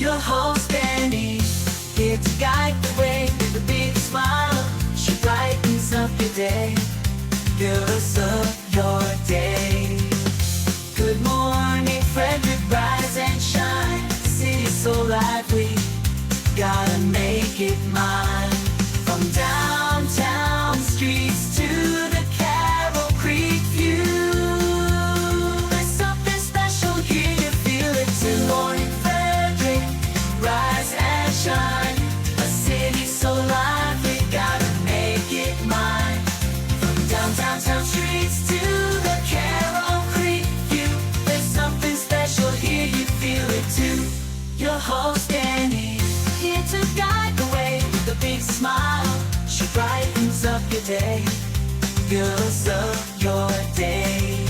Your host Dani, here to guide the way with a big smile. She brightens up your day, fills up your day. Good morning Frederick, rise and shine. The city's so lively, gotta make it mine. From downtown streets to the Carroll Creek view, there's something special here, you feel it too. Good morning Frederick, rise and shine. A city so lively, gotta make it mine. From downtown streets to the Carroll Creek view, there's something special here, you feel it too. Your host Dani, here to guide the way with a big smile. She brightens up your day, fills up your day.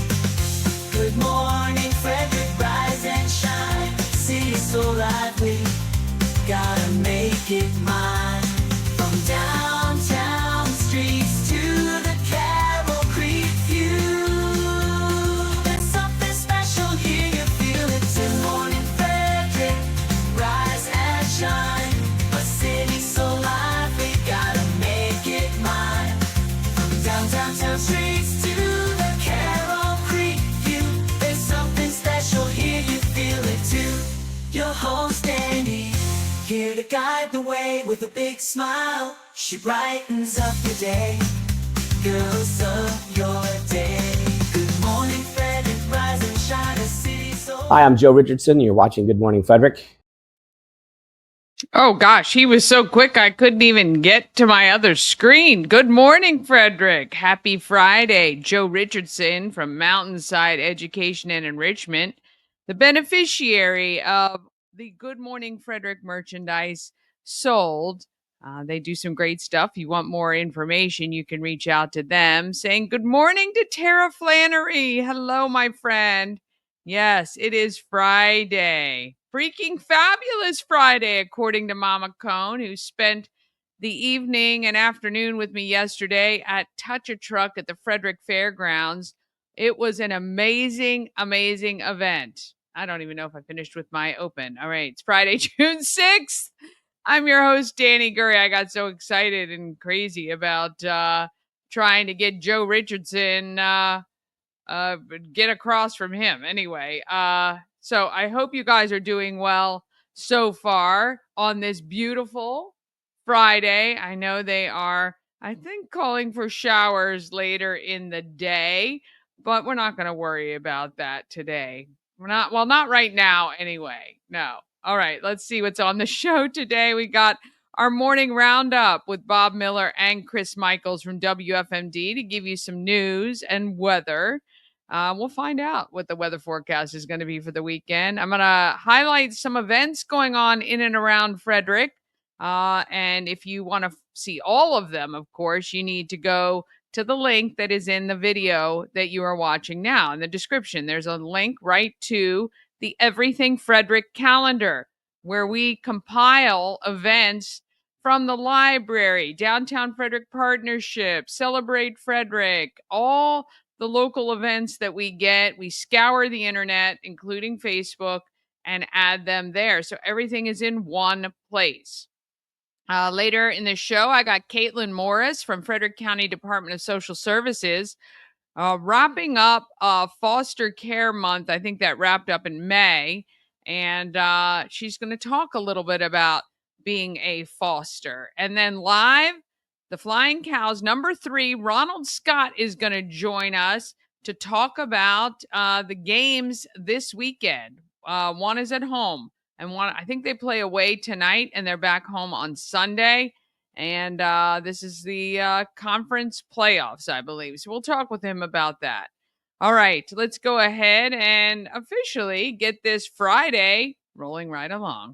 Good morning Frederick, rise and shine. City's so lively, gotta make it mine. From downtown streets to the Carroll Creek view, there's something special here, you feel it too. Good morning Frederick, rise and shine. A city so lively, gotta make it mine. From downtown streets to the Carroll Creek view, there's something special here, you feel it too. Your host Dani, here to guide the way with a big smile. She brightens up your day, fills up your day. Good morning Frederick, rise and shine. A city so... Hi, I'm Joe Richardson. You're watching Good Morning Frederick. Oh, gosh, he was so quick I couldn't even get to my other screen. Good morning, Frederick. Happy Friday. Joe Richardson from Mountainside Education and Enrichment, the beneficiary of the Good Morning Frederick merchandise sold. They do some great stuff. If you want more information, you can reach out to them saying good morning to Tara Flannery. Hello, my friend. Yes, it is Friday. Freaking fabulous Friday, according to Mama Cone, who spent the evening and afternoon with me yesterday at Touch a Truck at the Frederick Fairgrounds. It was an amazing, amazing event. I don't even know if I finished with my open. All right, it's Friday, June 6th. I'm your host, Dani Gurrie. I got so excited and crazy about trying to get Joe Richardson get across from him. Anyway, so I hope you guys are doing well so far on this beautiful Friday. I know they are, I think, calling for showers later in the day, but we're not going to worry about that today. Not right now anyway. No. All right, let's see what's on the show today. We got our morning roundup with Bob Miller and Chris Michaels from WFMD to give you some news and weather. We'll find out what the weather forecast is going to be for the weekend. I'm going to highlight some events going on in and around Frederick. And if you want to see all of them, of course, you need to go to the link that is in the video that you are watching now. In the description, there's a link right to the Everything Frederick calendar, where we compile events from the library, Downtown Frederick Partnership, Celebrate Frederick, all the local events that we get. We scour the internet, including Facebook, and add them there. So everything is in one place. Later in the show, I got Kaitlin Morris from Frederick County Department of Social Services wrapping up Foster Care Month. I think that wrapped up in May. And she's going to talk a little bit about being a foster. And then live, the Flying Cows, number 3, Ronald Scott is going to join us to talk about the games this weekend. One is at home, and one, I think they play away tonight, and they're back home on Sunday. And this is the conference playoffs, I believe. So we'll talk with him about that. All right, let's go ahead and officially get this Friday rolling right along.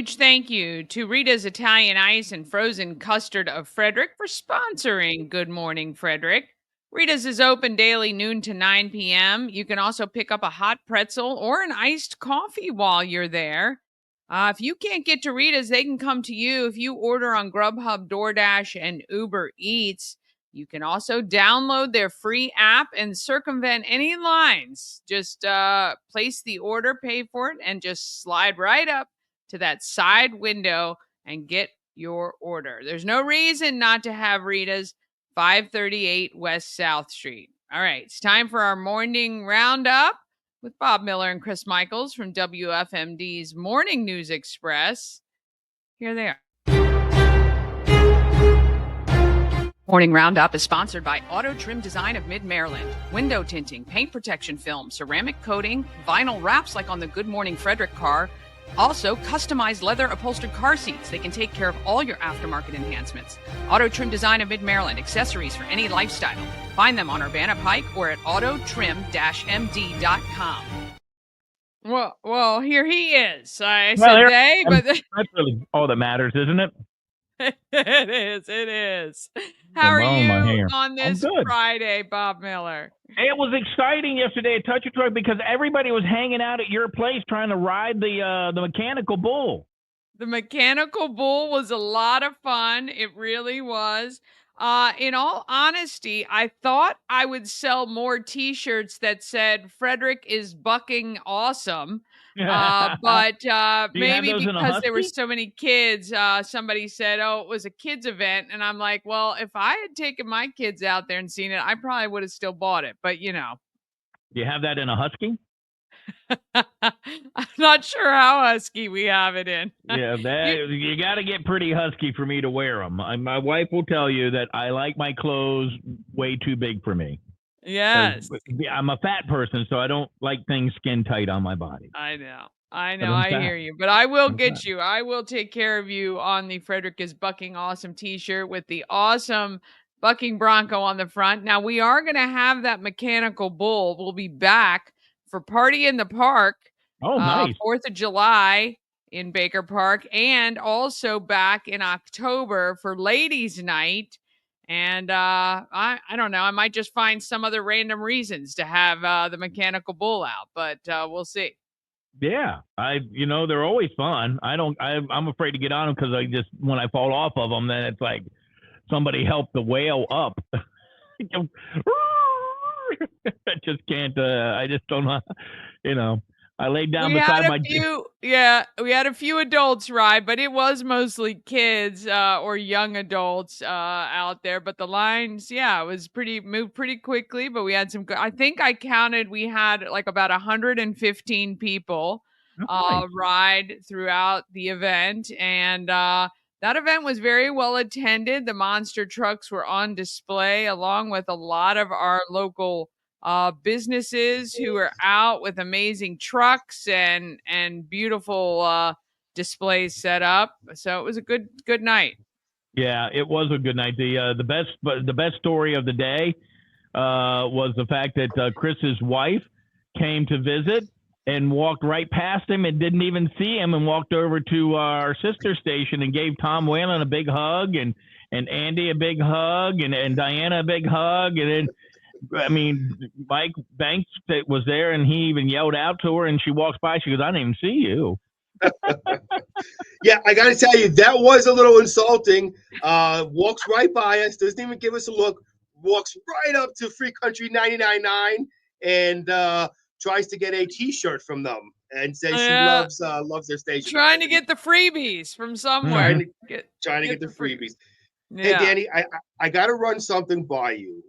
huge thank you to Rita's Italian Ice and Frozen Custard of Frederick for sponsoring Good Morning Frederick. Rita's is open daily noon to 9 p.m. You can also pick up a hot pretzel or an iced coffee while you're there. If you can't get to Rita's, they can come to you if you order on Grubhub, DoorDash, and Uber Eats. You can also download their free app and circumvent any lines. Just place the order, pay for it, and just slide right up to that side window and get your order. There's no reason not to have Rita's, 538 West South Street. All right, it's time for our morning roundup with Bob Miller and Chris Michaels from WFMD's Morning News Express. Here they are. Morning Roundup is sponsored by Auto Trim Design of Mid-Maryland. Window tinting, paint protection film, ceramic coating, vinyl wraps like on the Good Morning Frederick car. Also, customized leather upholstered car seats. They can take care of all your aftermarket enhancements. Auto Trim Design of Mid-Maryland. Accessories for any lifestyle. Find them on Urbana Pike or at autotrim-md.com. Well, here he is. I said they, but that's really all that matters, isn't it? It is. How are you on this Friday, Bob Miller? It was exciting yesterday at Touch a Truck because everybody was hanging out at your place trying to ride the mechanical bull. The mechanical bull was a lot of fun. It really was. In all honesty, I thought I would sell more T-shirts that said "Frederick is bucking awesome." But maybe because there were so many kids, somebody said, "Oh, it was a kids event," and I'm like, "Well, if I had taken my kids out there and seen it, I probably would have still bought it." But you know, do you have that in a husky? I'm not sure how husky we have it in. Yeah, you got to get pretty husky for me to wear them. My wife will tell you that I like my clothes way too big for me. Yes. I'm a fat person, so I don't like things skin tight on my body. I know. I hear you. But I will get you. I will take care of you on the Frederick is Bucking Awesome t-shirt with the awesome bucking bronco on the front. Now, we are going to have that mechanical bull. We'll be back for Party in the Park. Oh, nice. 4th of July in Baker Park, and also back in October for Ladies' Night. And I don't know. I might just find some other random reasons to have the mechanical bull out, but we'll see. Yeah, they're always fun. I'm afraid to get on them because when I fall off of them, then it's like somebody help the whale up. I just can't. I just don't know. I laid down beside my. We had a few adults ride, but it was mostly kids or young adults out there. But the lines, it was moved pretty quickly. But we had some. I think I counted. We had like about 115 people ride throughout the event, and that event was very well attended. The monster trucks were on display, along with a lot of our local businesses who are out with amazing trucks and beautiful displays set up. So it was a good night. Yeah, it was a good night. The best story of the day was the fact that Chris's wife came to visit and walked right past him and didn't even see him, and walked over to our sister station and gave Tom Whalen a big hug, and Andy a big hug, and Diana a big hug, and then Mike Banks was there, and he even yelled out to her, and she walks by. She goes, "I didn't even see you." Yeah, I got to tell you, that was a little insulting. Walks right by us, doesn't even give us a look, walks right up to Free Country 99.9 and tries to get a T-shirt from them and says she loves their station. Trying to get the freebies from somewhere. Trying to get the freebies. Yeah. Hey, Dani, I got to run something by you.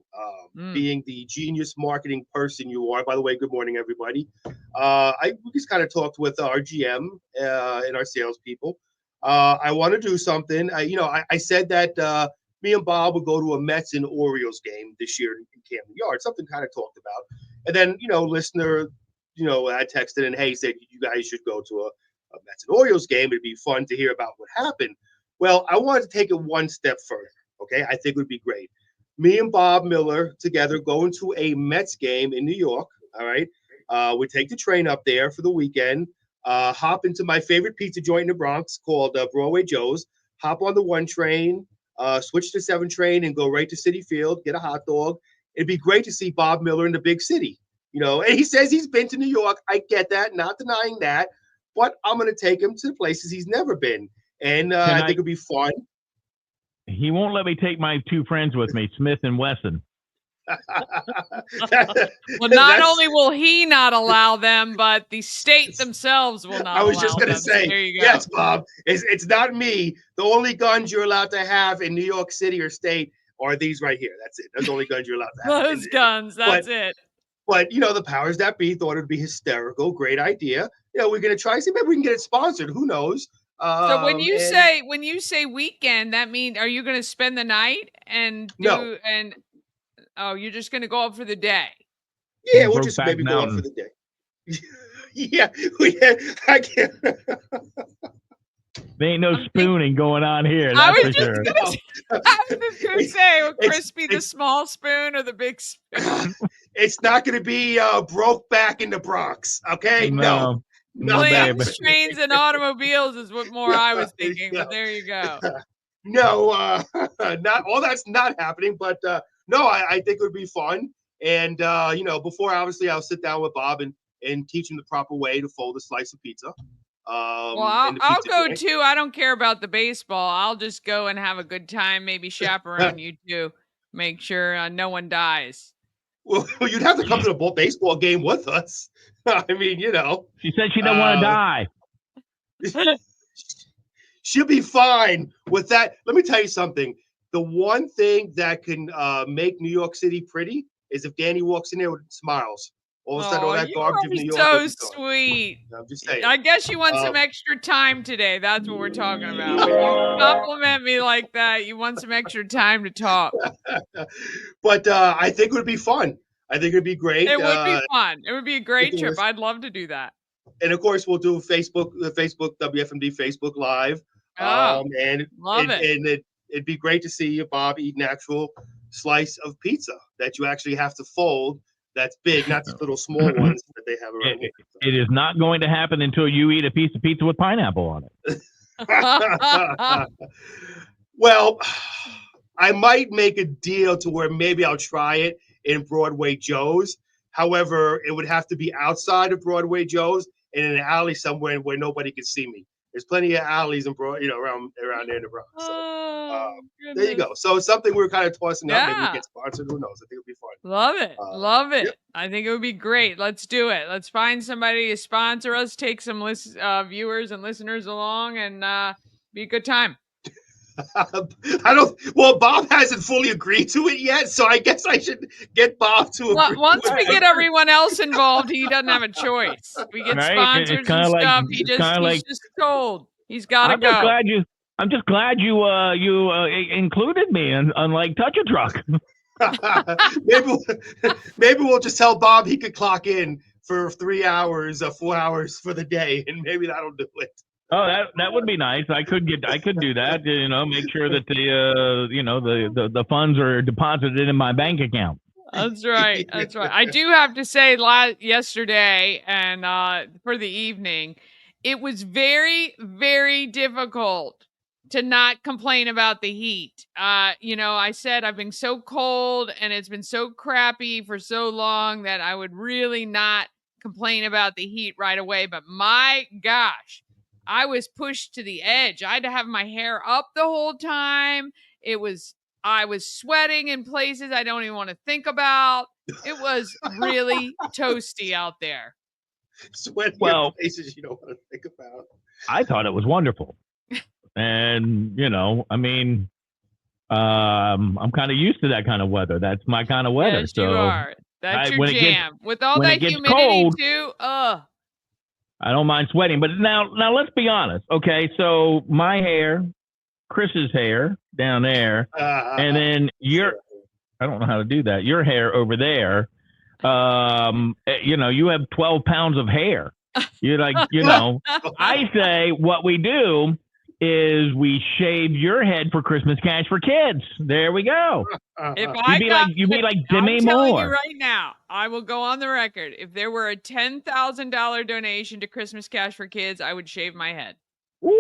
Being the genius marketing person you are. By the way, good morning, everybody. We just kind of talked with our GM and our salespeople. I want to do something. I said that me and Bob would go to a Mets and Orioles game this year in Camden Yards. Something kind of talked about. And then, listener, I texted and hey, said you guys should go to a Mets and Orioles game. It'd be fun to hear about what happened. Well, I wanted to take it one step further. Okay, I think it would be great. Me and Bob Miller together going to a Mets game in New York. All right, we take the train up there for the weekend. hop into my favorite pizza joint in the Bronx called Broadway Joe's. Hop on the 1 train, switch to 7 train, and go right to Citi Field. Get a hot dog. It'd be great to see Bob Miller in the big city, and he says he's been to New York. I get that, not denying that, but I'm going to take him to the places he's never been, and I think it'll be fun. He won't let me take my 2 friends with me, Smith and Wesson. Well, not only will he not allow them, but the state themselves will not. I was just going to them. say, There you go. Yes, Bob. It's not me. The only guns you're allowed to have in New York City or state are these right here. That's it. That's the only guns you're allowed to have. Those guns. That's it. But the powers that be thought it'd be hysterical. Great idea. We're going to try. See, maybe we can get it sponsored. Who knows? So when you say weekend, that means are you going to spend the night and do No. and oh, you're just going to go up for the day? Yeah, we'll just maybe go up for the day. Yeah, I can't. There ain't no spooning going on here. I That's was for sure. I was just going to say, will Chris be the small spoon or the big spoon? It's not going to be broke back in the Bronx. Okay, no. Planes, trains, and automobiles is what more I was thinking. But there you go. No, not all that's not happening. But no, I think it would be fun. And before obviously I'll sit down with Bob and teach him the proper way to fold a slice of pizza. Well, I'll go too. I don't care about the baseball. I'll just go and have a good time. Maybe chaperone you too. Make sure no one dies. Well, you'd have to come to the baseball game with us. I mean, She said she don't want to die. She'll be fine with that. Let me tell you something. The one thing that can make New York City pretty is if Dani walks in there with smiles. All of a sudden, all that garbage of New York. So sweet. I'm just saying. I guess you want some extra time today. That's what we're talking about. When you compliment me like that, you want some extra time to talk. But I think it would be fun. I think it'd be great. It would be fun. It would be a great trip. I'd love to do that. And of course, we'll do the Facebook WFMD Facebook Live. And love it. And it'd be great to see Bob eat an actual slice of pizza that you actually have to fold. That's big, not the little small ones that they have around here. It is not going to happen until you eat a piece of pizza with pineapple on it. Well, I might make a deal to where maybe I'll try it in Broadway Joe's. However, it would have to be outside of Broadway Joe's and in an alley somewhere where nobody can see me. There's plenty of alleys in around there in the Bronx. So there you go. So it's something we're kind of tossing up. Maybe we get sponsored. Who knows? I think it'll be fun. Love it. Love it. Yep. I think it would be great. Let's do it. Let's find somebody to sponsor us, take some viewers and listeners along, and be a good time. Well, Bob hasn't fully agreed to it yet, so I guess I should get Bob to agree. Once we get everyone else involved, he doesn't have a choice. We get sponsors and stuff. He's just told he's got to go. I'm just glad you included me, unlike Touch a Truck. maybe we'll just tell Bob he could clock in for 3 hours, 4 hours for the day, and maybe that'll do it. Oh, that would be nice. I could do that. Make sure that the funds are deposited in my bank account. That's right. That's right. I do have to say, yesterday and for the evening, it was very, very difficult to not complain about the heat. I said I've been so cold and it's been so crappy for so long that I would really not complain about the heat right away. But my gosh, I was pushed to the edge. I had to have my hair up the whole time. I was sweating in places I don't even want to think about. It was really toasty out there. Sweating in places you don't want to think about. I thought it was wonderful. And, I'm kind of used to that kind of weather. That's my kind of weather. Yes, so you are. That's your jam. With all that humidity too, I don't mind sweating, but now let's be honest. Okay, so my hair, Chris's hair down there, and then I don't know how to do that. Your hair over there. You have 12 pounds of hair. You're like, I say what we do is we shave your head for Christmas Cash for Kids. There we go. If You'd be like Demi I'm telling you Moore. right now, I will go on the record. If there were a $10,000 donation to Christmas Cash for Kids, I would shave my head. Woo!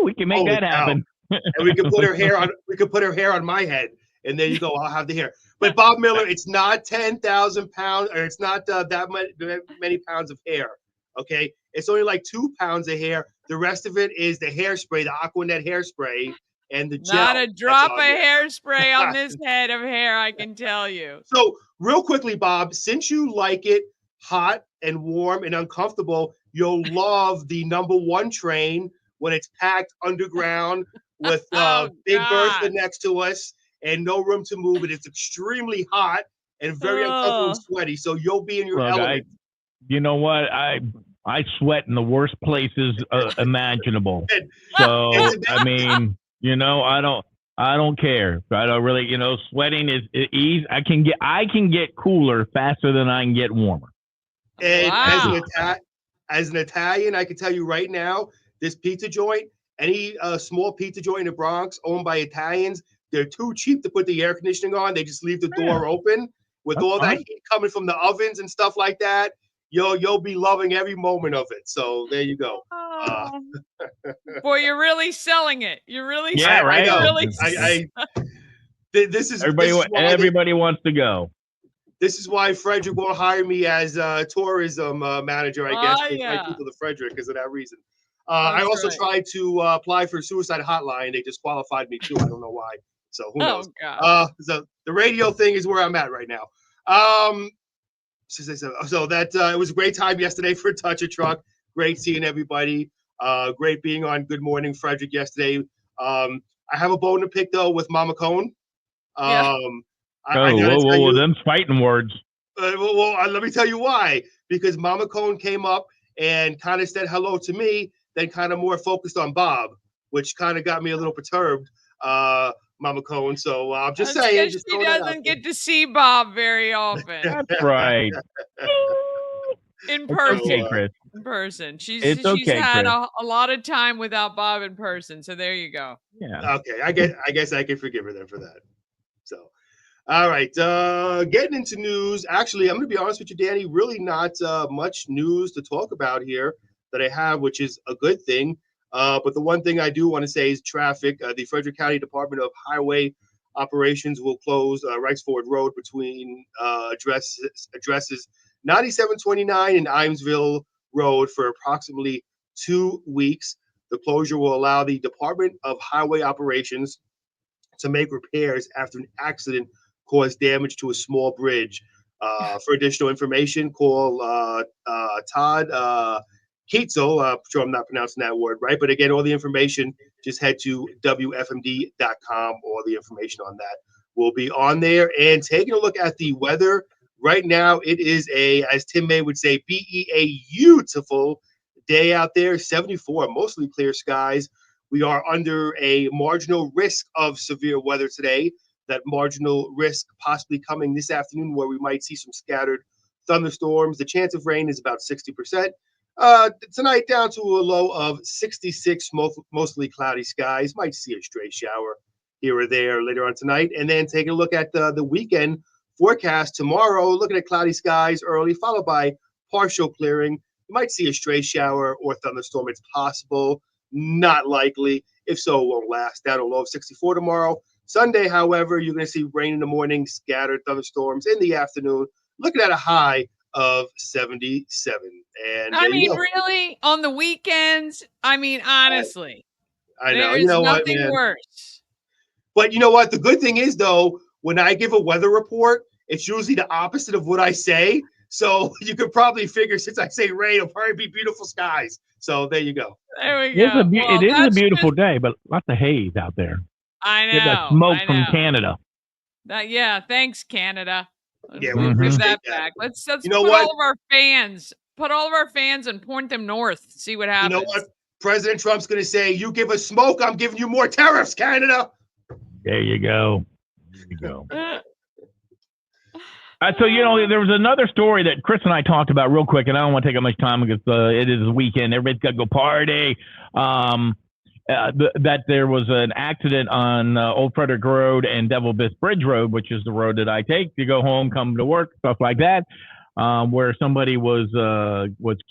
We can make that happen. And we could put her hair on. We could put her hair on my head, and there you go. I'll have the hair. But Bob Miller, it's not 10,000 pounds, or it's not that many pounds of hair. Okay, it's only like 2 pounds of hair. The rest of it is the hairspray, the Aquanet hairspray, and the gel. Not a drop of hairspray on this head of hair, I can tell you. So, real quickly, Bob, since you like it hot and warm and uncomfortable, you'll love the #1 train when it's packed underground with Big Bertha next to us and no room to move. It is extremely hot and very uncomfortable and sweaty. So you'll be in your element. You know what? I sweat in the worst places imaginable. So I mean, I don't care. I don't really, sweating is easy. I can get cooler faster than I can get warmer. And as an Italian, I can tell you right now, this pizza joint, any small pizza joint in the Bronx owned by Italians, they're too cheap to put the air conditioning on. They just leave the door open with all that heat coming from the ovens and stuff like that. You'll be loving every moment of it. So there you go. Boy, you're really selling it. You're really right. This is everybody wants to go. This is why Frederick won't hire me as a tourism manager, I guess, to invite people to Frederick because of that reason. I also tried to apply for suicide hotline. They disqualified me too. I don't know why. So who knows? So the radio thing is where I'm at right now. So that it was a great time yesterday for Touch a Truck. Great seeing everybody. Great being on Good Morning Frederick yesterday. I have a bone to pick though with Mama Cone. Whoa, them fighting words. Let me tell you why. Because Mama Cone came up and kind of said hello to me, then kind of more focused on Bob, which kind of got me a little perturbed, Mama Cone. So I'm just saying. She doesn't get to see Bob very often. That's right. In person. Okay, Chris. In person. She's okay, had a lot of time without Bob in person. So there you go. Yeah. Okay. I guess I can forgive her then for that. So. All right, getting into news. Actually, I'm going to be honest with you, Dani, really not much news to talk about here that I have, which is a good thing. But the one thing I do want to say is traffic. The Frederick County Department of Highway Operations will close Rice Ford Road between addresses 9729 and Imesville Road for approximately 2 weeks. The closure will allow the Department of Highway Operations to make repairs after an accident caused damage to a small bridge. For additional information, call Todd Keitzel. I'm sure I'm not pronouncing that word right, but again, all the information, just head to WFMD.com. All the information on that will be on there. And taking a look at the weather right now, it is as Tim May would say, a beautiful day out there. 74, mostly clear skies. We are under a marginal risk of severe weather today. That marginal risk possibly coming this afternoon where we might see some scattered thunderstorms. The chance of rain is about 60%. Tonight down to a low of 66, mostly cloudy skies. Might see a stray shower here or there later on tonight. And then taking a look at the weekend forecast tomorrow, looking at cloudy skies early, followed by partial clearing. You might see a stray shower or thunderstorm. It's possible, not likely. If so, it won't last. Down a low of 64 tomorrow. Sunday, however, you're going to see rain in the morning, scattered thunderstorms in the afternoon, looking at a high of 77. And really, on the weekends, honestly, I know. There's nothing worse. But you know what? The good thing is, though, when I give a weather report, it's usually the opposite of what I say. So you could probably figure, since I say rain, it'll probably be beautiful skies. So there you go. There we go. It is a beautiful day, but lots of haze out there. I know. Get that smoke from Canada. Thanks, Canada. Yeah, we'll bring that back. Let's put all of our fans and point them north. See what happens. You know what? President Trump's going to say, "You give us smoke, I'm giving you more tariffs, Canada." There you go. So there was another story that Chris and I talked about real quick, and I don't want to take up much time because it is the weekend. Everybody's got to go party. that there was an accident on Old Frederick Road and Devil Biss Bridge Road, which is the road that I take to go home, come to work, stuff like that, where somebody was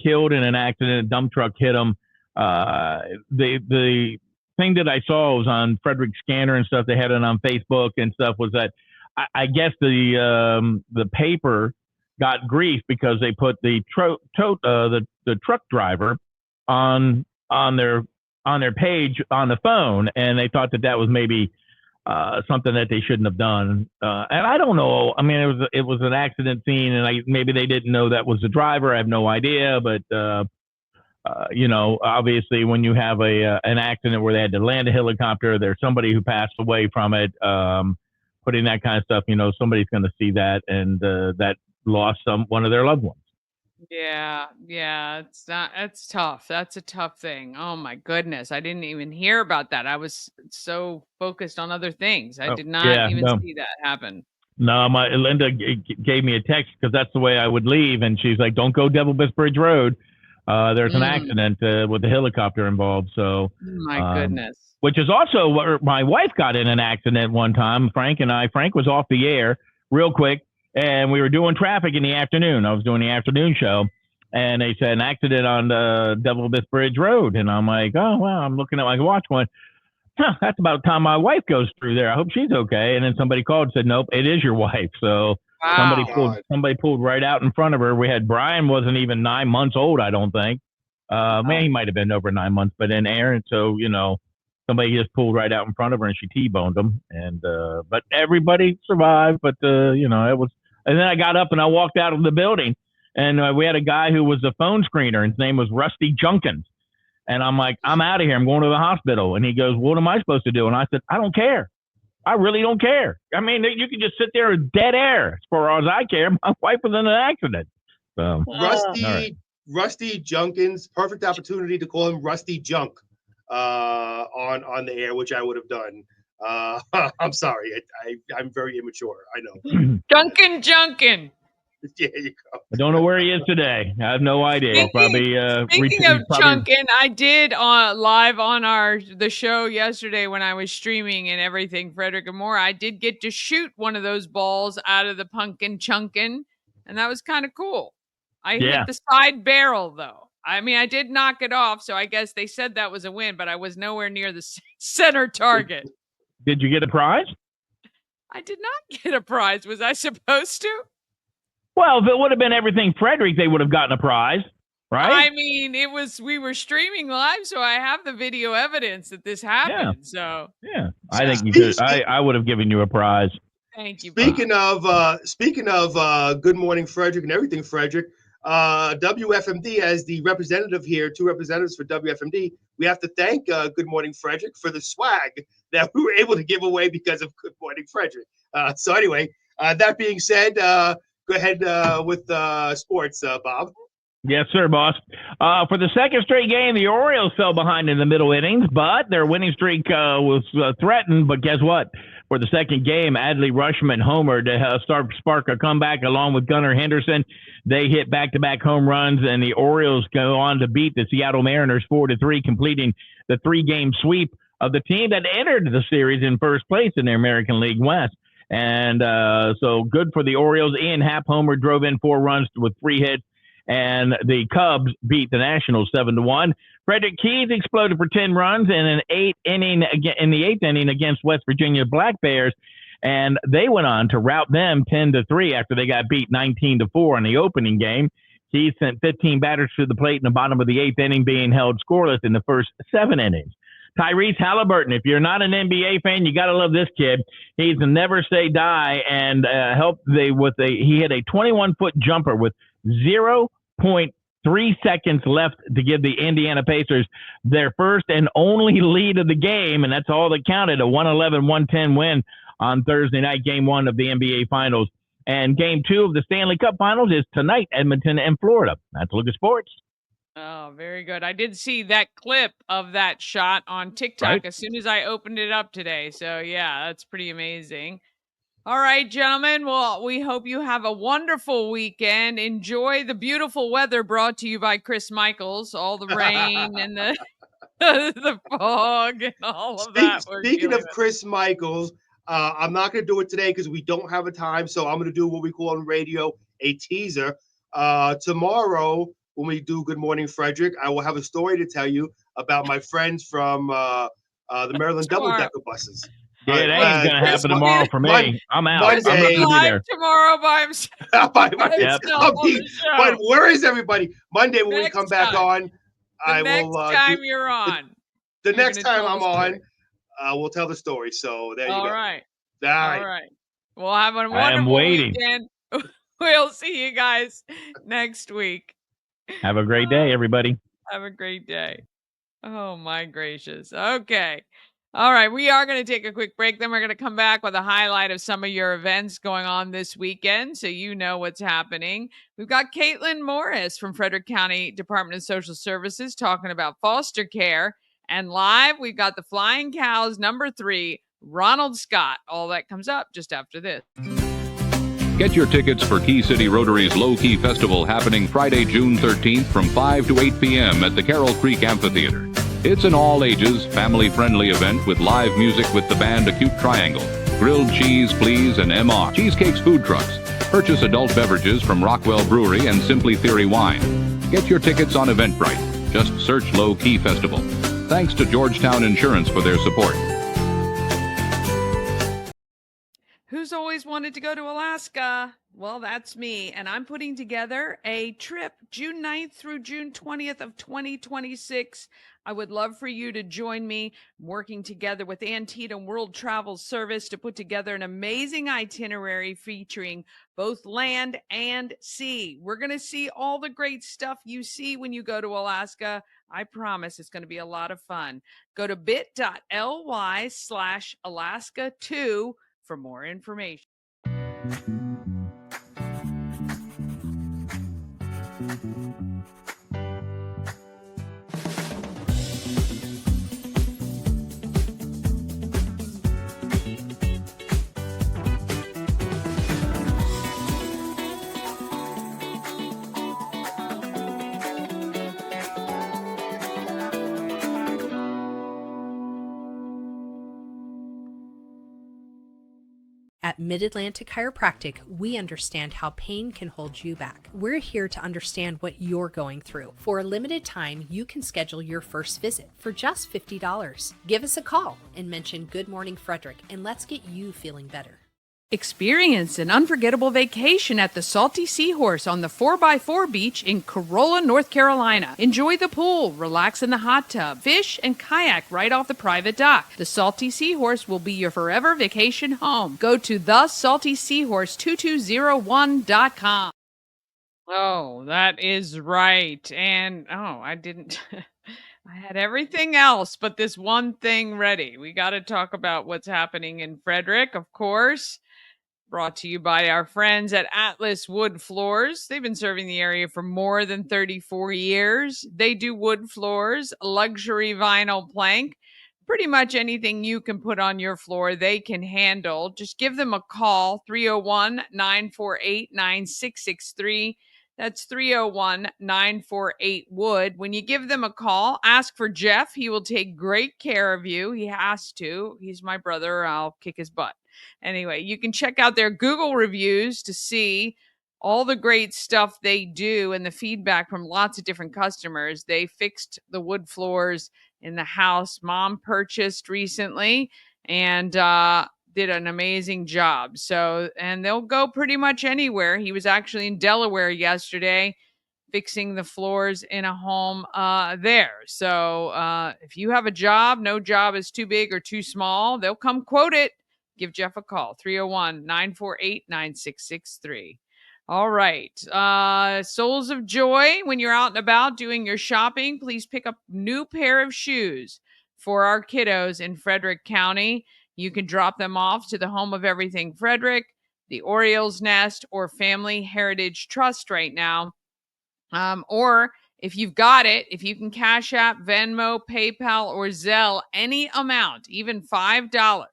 killed in an accident. A dump truck hit them. The thing that I saw was on Frederick Scanner and stuff. They had it on Facebook and stuff. Was that I guess the paper got grief because they put the truck driver on their page on the phone, and they thought that was maybe something that they shouldn't have done. And I don't know. I mean, it was an accident scene, and maybe they didn't know that was the driver. I have no idea, but obviously, when you have an accident where they had to land a helicopter, there's somebody who passed away from it. Putting that kind of stuff, somebody's going to see that, and that lost one of their loved ones. Yeah, it's tough. That's a tough thing. Oh my goodness. I didn't even hear about that. I was so focused on other things. I did not even see that happen. No, Linda gave me a text because that's the way I would leave, and she's like, "Don't go Devil Biss Bridge Road. There's an accident with the helicopter involved." So, my goodness. Which is also where my wife got in an accident one time. Frank was off the air real quick, and we were doing traffic in the afternoon. I was doing the afternoon show, and they said an accident on the Devil Biss Bridge Road. And I'm like, oh, wow. I'm looking at my watch going, that's about the time my wife goes through there. I hope she's okay. And then somebody called and said, nope, it is your wife. So somebody pulled right out in front of her. We had Brian wasn't even 9 months old, I don't think. Man, he might have been over 9 months, but in air. And so, somebody just pulled right out in front of her and she T-boned him. And, but everybody survived. But, it was, and then I got up and I walked out of the building, and we had a guy who was a phone screener. His name was Rusty Junkins. And I'm like, I'm out of here. I'm going to the hospital. And he goes, what am I supposed to do? And I said, I don't care. I really don't care. I mean, you can just sit there in dead air as far as I care. My wife was in an accident. So, Rusty Junkins, perfect opportunity to call him Rusty Junk on the air, which I would have done. I'm sorry. I'm very immature. I know. Junkin. There you go. I don't know where he is today. I have no idea. Speaking of Junkin, I did live on the show yesterday when I was streaming and everything, Frederick and more. I did get to shoot one of those balls out of the pumpkin chunkin, and that was kind of cool. I hit the side barrel though. I mean, I did knock it off, so I guess they said that was a win, but I was nowhere near the center target. Did you get a prize? I did not get a prize. Was I supposed to? Well, if it would have been everything Frederick, they would have gotten a prize, right? I mean, we were streaming live, so I have the video evidence that this happened. Yeah. So I think you could. I would have given you a prize. Thank you. Speaking of Good Morning Frederick and everything, Frederick, WFMD as the representative here, 2 representatives for WFMD. We have to thank Good Morning Frederick for the swag that we were able to give away because of Good Morning Frederick. So anyway, that being said. Go ahead with sports, Bob. Yes, sir, boss. For the second straight game, the Orioles fell behind in the middle innings, but their winning streak was threatened. But guess what? For the second game, Adley Rutschman homered to spark a comeback along with Gunnar Henderson. They hit back-to-back home runs, and the Orioles go on to beat the Seattle Mariners 4-3, completing the 3-game sweep of the team that entered the series in first place in the American League West. And so good for the Orioles. Ian Happ homer drove in 4 runs with 3 hits, and the Cubs beat the Nationals 7-1. Frederick Keys exploded for 10 runs in the 8th inning against West Virginia Black Bears, and they went on to rout them 10-3 after they got beat 19-4 in the opening game. Keys sent 15 batters to the plate in the bottom of the 8th inning, being held scoreless in the first 7 innings. Tyrese Halliburton, if you're not an NBA fan, you got to love this kid. He's a never say die, and he hit a 21-foot jumper with 0.3 seconds left to give the Indiana Pacers their first and only lead of the game, and that's all that counted, a 111-110 win on Thursday night, Game 1 of the NBA Finals. And Game 2 of the Stanley Cup Finals is tonight, Edmonton and Florida. That's a look at sports. Oh, very good. I did see that clip of that shot on TikTok as soon as I opened it up today. So, yeah, that's pretty amazing. All right, gentlemen. Well, we hope you have a wonderful weekend. Enjoy the beautiful weather brought to you by Chris Michaels. All the rain and the the fog and all of that. Speaking of Chris Michaels, I'm not going to do it today because we don't have a time. So I'm going to do what we call on radio a teaser. Tomorrow, when we do Good Morning Frederick, I will have a story to tell you about my friends from the Maryland double-decker buses. Yeah, that ain't gonna happen tomorrow for me. I'm out. Monday, I'm not gonna be there tomorrow by himself. But where is everybody? Monday when we come back on, I will. Next time you're on. The next time I'm on, we'll tell the story. So there you go. All right. All right. We'll have a wonderful weekend. We'll see you guys next week. Have a great day, everybody. Have a great day. Oh, my gracious. Okay. All right. We are going to take a quick break. Then we're going to come back with a highlight of some of your events going on this weekend so you know what's happening. We've got Kaitlin Morris from Frederick County Department of Social Services talking about foster care. And live, we've got the Flying Cows #3, Ronald Scott. All that comes up just after this. Get your tickets for Key City Rotary's Low Key Festival happening Friday, June 13th from 5 to 8 p.m. at the Carroll Creek Amphitheater. It's an all-ages, family-friendly event with live music with the band Acute Triangle, Grilled Cheese, Please, and MR, Cheesecakes Food Trucks. Purchase adult beverages from Rockwell Brewery and Simply Theory Wine. Get your tickets on Eventbrite. Just search Low Key Festival. Thanks to Georgetown Insurance for their support. Who's always wanted to go to Alaska? Well, that's me. And I'm putting together a trip June 9th through June 20th of 2026. I would love for you to join me working together with Antietam World Travel Service to put together an amazing itinerary featuring both land and sea. We're going to see all the great stuff you see when you go to Alaska. I promise it's going to be a lot of fun. Go to bit.ly/Alaska2 for more information. At Mid-Atlantic Chiropractic, we understand how pain can hold you back. We're here to understand what you're going through. For a limited time, you can schedule your first visit for just $50. Give us a call and mention Good Morning Frederick, and let's get you feeling better. Experience an unforgettable vacation at the Salty Seahorse on the 4x4 beach in Corolla, North Carolina. Enjoy the pool, relax in the hot tub, fish, and kayak right off the private dock. The Salty Seahorse will be your forever vacation home. Go to thesaltyseahorse2201.com. Oh, that is right. And, I didn't... I had everything else but this one thing ready. We got to talk about what's happening in Frederick, of course. Brought to you by our friends at Atlas Wood Floors. They've been serving the area for more than 34 years. They do wood floors, luxury vinyl plank, pretty much anything you can put on your floor, they can handle. Just give them a call, 301-948-9663. That's 301-948-WOOD. When you give them a call, ask for Jeff. He will take great care of you. He has to. He's my brother. I'll kick his butt. Anyway, you can check out their Google reviews to see all the great stuff they do and the feedback from lots of different customers. They fixed the wood floors in the house Mom purchased recently and did an amazing job. So, and they'll go pretty much anywhere. He was actually in Delaware yesterday fixing the floors in a home there. So if you have a job, no job is too big or too small, they'll come quote it. Give Jeff a call, 301-948-9663. All right. Souls of Joy, when you're out and about doing your shopping, please pick up a new pair of shoes for our kiddos in Frederick County. You can drop them off to the Home of Everything Frederick, the Orioles Nest, or Family Heritage Trust right now. Or if you've got it, if you can Cash App, Venmo, PayPal, or Zelle, any amount, even $5,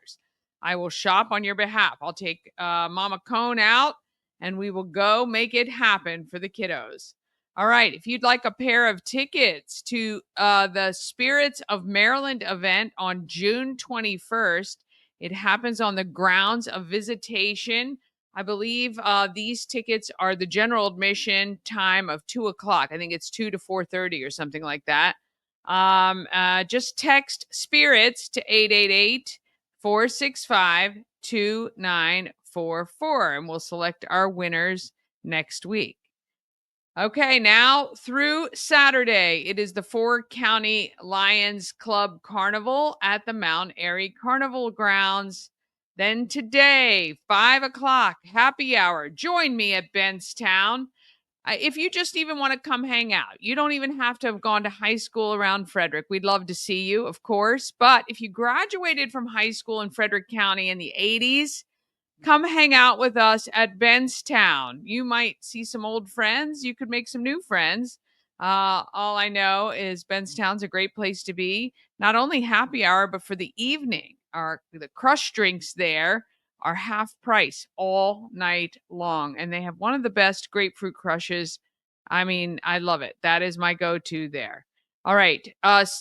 I will shop on your behalf. I'll take Mama Cone out and we will go make it happen for the kiddos. All right. If you'd like a pair of tickets to the Spirits of Maryland event on June 21st, it happens on the grounds of Visitation. I believe these tickets are the general admission time of 2 o'clock. I think it's 2 to 4:30 or something like that. Just text Spirits to 888-465-2944, and we'll select our winners next week. Okay, now through Saturday, it is the 4-County Lions Club Carnival at the Mount Airy Carnival Grounds. Then today, 5 o'clock, happy hour. Join me at Benstown. If you just even want to come hang out, you don't even have to have gone to high school around Frederick. We'd love to see you, of course. But if you graduated from high school in Frederick County in the 80s, come hang out with us at Benstown. You might see some old friends. You could make some new friends. All I know is Benstown's a great place to be. Not only happy hour, but for the evening. The crush drinks there are half price all night long. And they have one of the best grapefruit crushes. I mean, I love it. That is my go-to there. All right.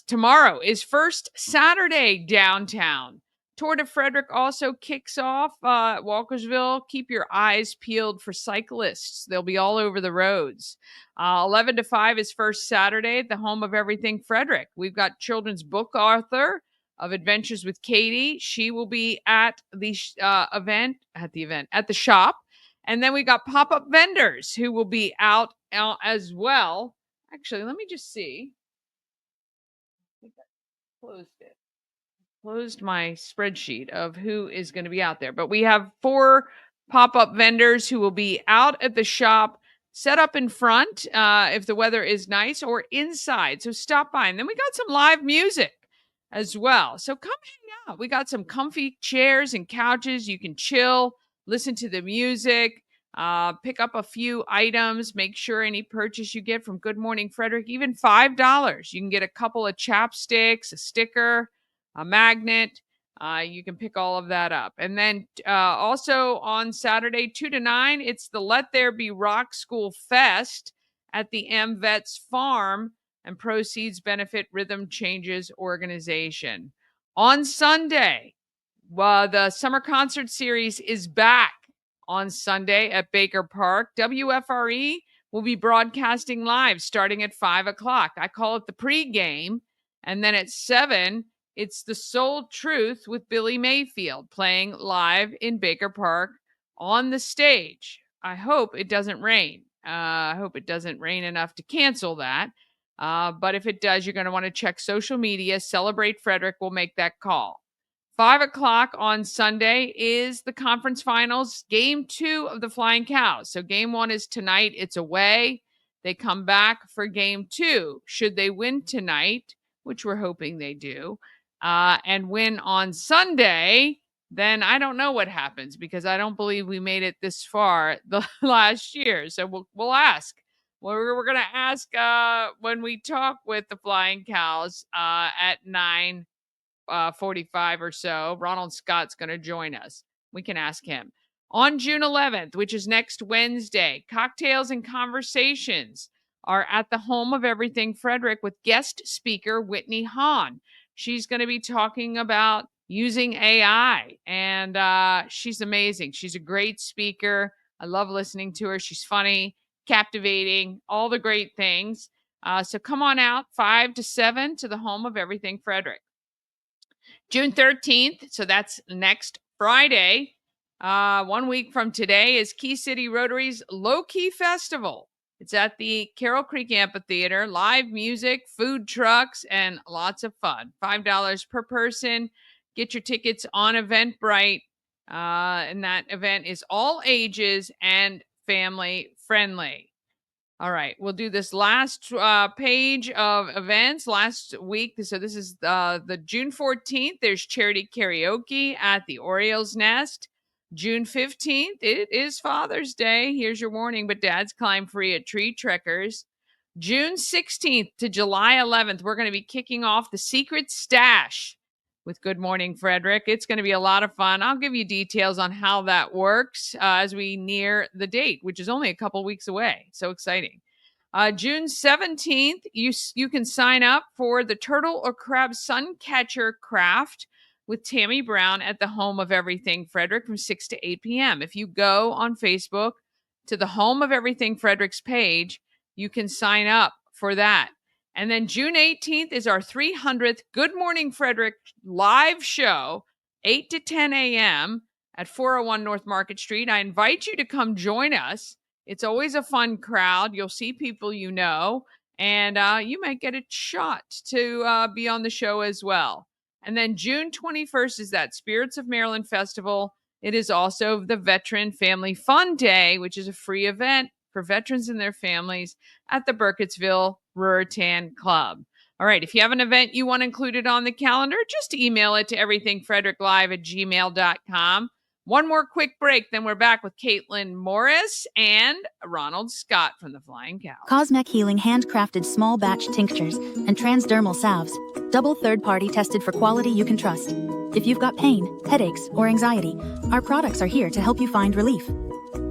Tomorrow is First Saturday downtown. Tour de Frederick also kicks off at Walkersville. Keep your eyes peeled for cyclists. They'll be all over the roads. 11 to 5 is First Saturday at the home of everything Frederick. We've got children's book author of Adventures with Katie. She will be at the at the shop. And then we got pop-up vendors who will be out as well. Actually, let me just see. I think I closed my spreadsheet of who is going to be out there. But we have 4 pop-up vendors who will be out at the shop, set up in front if the weather is nice, or inside. So stop by. And then we got some live music as well. So come hang out. We got some comfy chairs and couches. You can chill, listen to the music, pick up a few items. Make sure any purchase you get from Good Morning Frederick, even $5, you can get a couple of chapsticks, a sticker, a magnet. You can pick all of that up. And then also on Saturday, 2 to 9, it's the Let There Be Rock School Fest at the MVets Farm, and proceeds benefit Rhythm Changes organization. On Sunday, the summer concert series is back on Sunday at Baker Park. WFRE will be broadcasting live starting at 5 o'clock. I call it the pregame. And then at 7, it's The Soul Truth with Billy Mayfield playing live in Baker Park on the stage. I hope it doesn't rain. I hope it doesn't rain enough to cancel that. But if it does, you're going to want to check social media. Celebrate Frederick will make that call. 5 o'clock on Sunday is the conference finals, game 2 of the Flying Cows. So game 1 is tonight. It's away. They come back for game 2. Should they win tonight, which we're hoping they do, and win on Sunday, then I don't know what happens, because I don't believe we made it this far the last year. So we'll ask. We're going to ask when we talk with the Flying Cows at 9:45 or so. Ronald Scott's going to join us. We can ask him. On June 11th, which is next Wednesday, Cocktails and Conversations are at the home of everything Frederick with guest speaker Whitney Hahn. She's going to be talking about using AI, and she's amazing. She's a great speaker. I love listening to her. She's funny, captivating, all the great things. So come on out 5 to 7 to the home of everything Frederick. June 13th, so that's next Friday. 1 week from today is Key City Rotary's Low Key Festival. It's at the Carroll Creek Amphitheater. Live music, food trucks, and lots of fun. $5 per person. Get your tickets on Eventbrite. And that event is all ages and family friendly. All right, we'll do this last page of events last week. So this is the June 14th. There's charity karaoke at the Orioles Nest. June 15th, it is Father's Day. Here's your warning, but Dad's climb free at Tree Trekkers. June 16th to July 11th, we're going to be kicking off the Secret Stash with Good Morning Frederick. It's going to be a lot of fun. I'll give you details on how that works as we near the date, which is only a couple weeks away. So exciting. June 17th, you can sign up for the Turtle or Crab Sun Catcher Craft with Tammy Brown at the Home of Everything Frederick from 6 to 8 p.m. If you go on Facebook to the Home of Everything Frederick's page, you can sign up for that. And then June 18th is our 300th Good Morning Frederick live show, 8 to 10 a.m. at 401 North Market Street. I invite you to come join us. It's always a fun crowd. You'll see people you know, and you might get a shot to be on the show as well. And then June 21st is that Spirits of Maryland Festival. It is also the Veteran Family Fun Day, which is a free event for veterans and their families at the Burkittsville Ruritan Club. All right, if you have an event you want included on the calendar, just email it to everythingfredericklive@gmail.com. One more quick break, then we're back with Kaitlin Morris and Ronald Scott from the Flying Cow. Cosmec Healing handcrafted small batch tinctures and transdermal salves, double third-party tested for quality you can trust. If you've got pain, headaches, or anxiety, our products are here to help you find relief.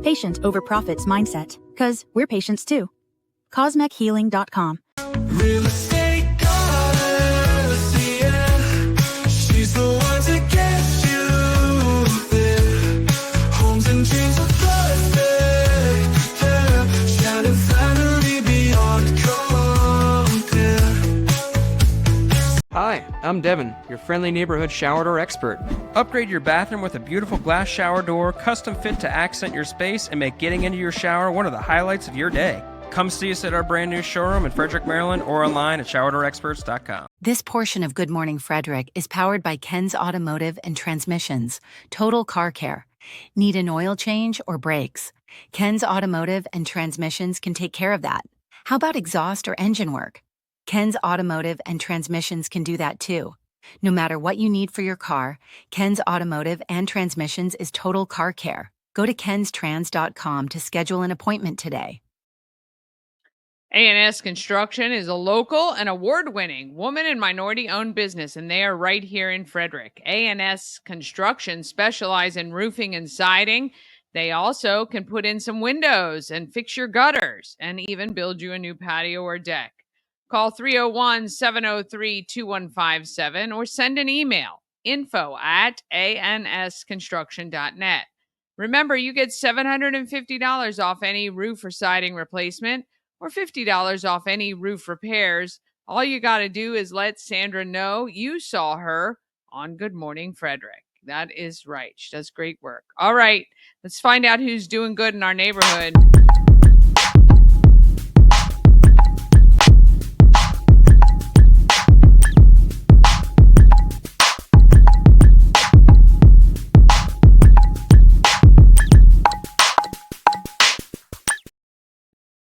Patient over profits mindset, 'cause we're patients too. CosmecHealing.com. Real estate goddess, yeah. She's the one to get you there. Homes and dreams are perfect, yeah. Shining family beyond compare. Hi, I'm Devin, your friendly neighborhood shower door expert. Upgrade your bathroom with a beautiful glass shower door, custom fit to accent your space and make getting into your shower one of the highlights of your day. Come see us at our brand new showroom in Frederick, Maryland, or online at showerdoorexperts.com. This portion of Good Morning Frederick is powered by Ken's Automotive and Transmissions, Total Car Care. Need an oil change or brakes? Ken's Automotive and Transmissions can take care of that. How about exhaust or engine work? Ken's Automotive and Transmissions can do that too. No matter what you need for your car, Ken's Automotive and Transmissions is Total Car Care. Go to kenstrans.com to schedule an appointment today. A&S Construction is a local and award-winning woman and minority-owned business, and they are right here in Frederick. A&S Construction specialize in roofing and siding. They also can put in some windows and fix your gutters and even build you a new patio or deck. Call 301-703-2157 or send an email, info@ansconstruction.net. Remember, you get $750 off any roof or siding replacement or $50 off any roof repairs. All you got to do is let Sandra know you saw her on Good Morning Frederick. That is right. She does great work. All right, let's find out who's doing good in our neighborhood.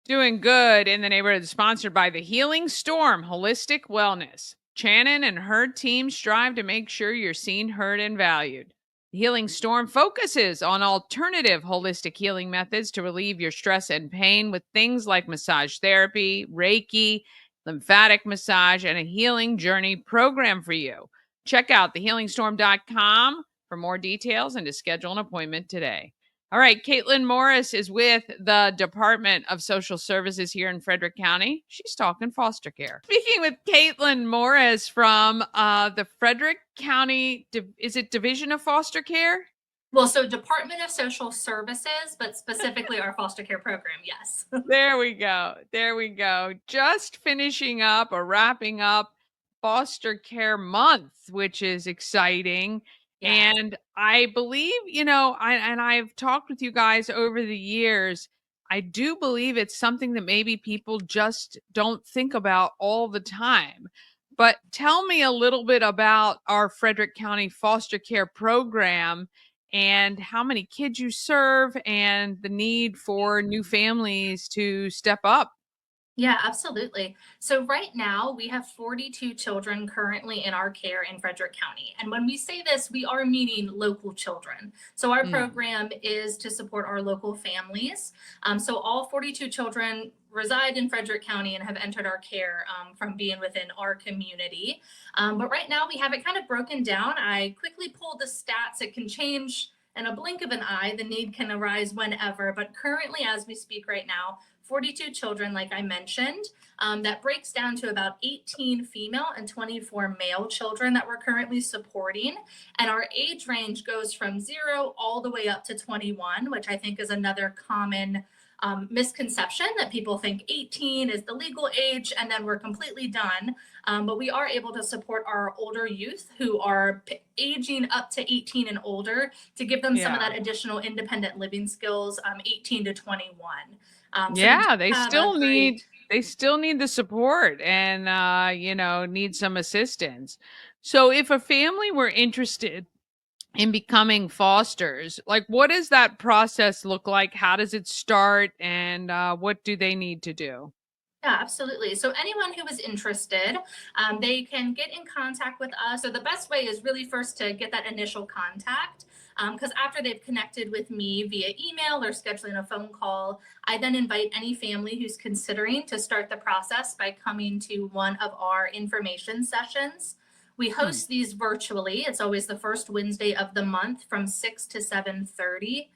Doing good in the neighborhood is sponsored by the Healing Storm Holistic Wellness. Shannon and her team strive to make sure you're seen, heard, and valued. The Healing Storm focuses on alternative holistic healing methods to relieve your stress and pain with things like massage therapy, Reiki, lymphatic massage, and a healing journey program for you. Check out thehealingstorm.com for more details and to schedule an appointment today. All right, Kaitlin Morris is with the Department of Social Services here in Frederick County. She's talking foster care. Speaking with Kaitlin Morris from the Frederick County, is it Division of Foster Care? Well, so Department of Social Services, but specifically our foster care program, yes. There we go. There we go. Just finishing up or wrapping up Foster Care Month, which is exciting. Yeah. And I believe, I've talked with you guys over the years. I do believe it's something that maybe people just don't think about all the time. But tell me a little bit about our Frederick County foster care program and how many kids you serve and the need for new families to step up. Yeah, absolutely. So right now we have 42 children currently in our care in Frederick County. And when we say this, we are meaning local children. So our program is to support our local families. So all 42 children reside in Frederick County and have entered our care from being within our community. But right now we have it kind of broken down. I quickly pulled the stats. It can change in a blink of an eye. The need can arise whenever, but currently, as we speak right now, 42 children, like I mentioned. That breaks down to about 18 female and 24 male children that we're currently supporting. And our age range goes from 0 all the way up to 21, which I think is another common misconception, that people think 18 is the legal age and then we're completely done. But we are able to support our older youth who are aging up to 18 and older to give them some of that additional independent living skills, 18 to 21. They still need the support and need some assistance. So if a family were interested in becoming fosters, like, what does that process look like? How does it start? And what do they need to do? Yeah, absolutely. So anyone who is interested, they can get in contact with us. So the best way is really first to get that initial contact. Because after they've connected with me via email or scheduling a phone call, I then invite any family who's considering to start the process by coming to one of our information sessions. We host these virtually. It's always the first Wednesday of the month from 6 to 7:30.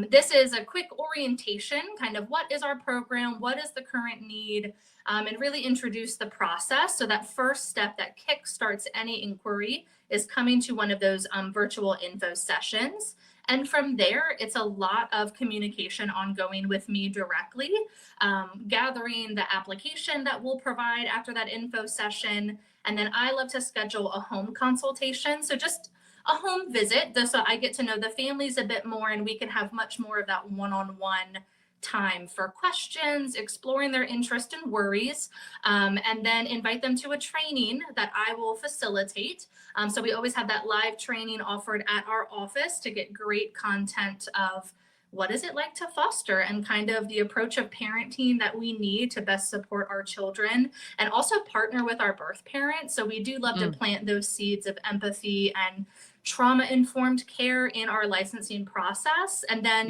This is a quick orientation, kind of what is our program, what is the current need, and really introduce the process. So that first step that kickstarts any inquiry is coming to one of those virtual info sessions. And from there, it's a lot of communication ongoing with me directly, gathering the application that we'll provide after that info session. And then I love to schedule a home consultation. So just a home visit, so I get to know the families a bit more and we can have much more of that one-on-one time for questions, exploring their interest and worries, and then invite them to a training that I will facilitate. So we always have that live training offered at our office to get great content of what is it like to foster and kind of the approach of parenting that we need to best support our children, and also partner with our birth parents. So we do love to plant those seeds of empathy and trauma-informed care in our licensing process. And then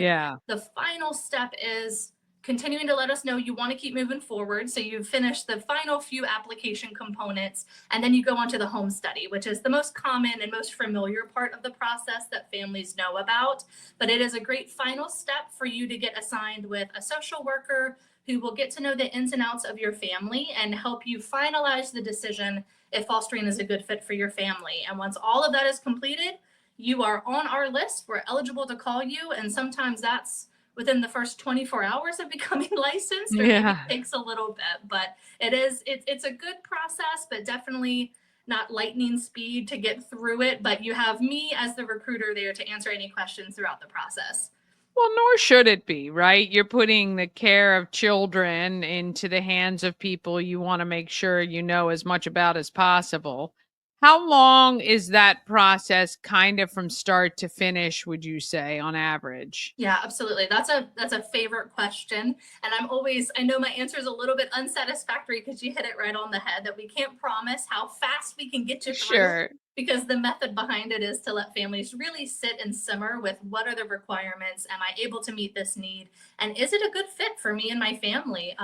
the final step is continuing to let us know you want to keep moving forward. So you finish the final few application components, and then you go on to the home study, which is the most common and most familiar part of the process that families know about. But it is a great final step for you to get assigned with a social worker who will get to know the ins and outs of your family and help you finalize the decision if fostering is a good fit for your family. And once all of that is completed, you are on our list. We're eligible to call you. And sometimes that's within the first 24 hours of becoming licensed, or maybe it takes a little bit, but it's a good process, but definitely not lightning speed to get through it. But you have me as the recruiter there to answer any questions throughout the process. Well, nor should it be, right? You're putting the care of children into the hands of people you want to make sure you know as much about as possible. How long is that process kind of from start to finish, would you say, on average? Yeah, absolutely. That's a favorite question. And I know my answer is a little bit unsatisfactory because you hit it right on the head, that we can't promise how fast we can get you through. Sure. Because the method behind it is to let families really sit and simmer with what are the requirements? Am I able to meet this need? And is it a good fit for me and my family?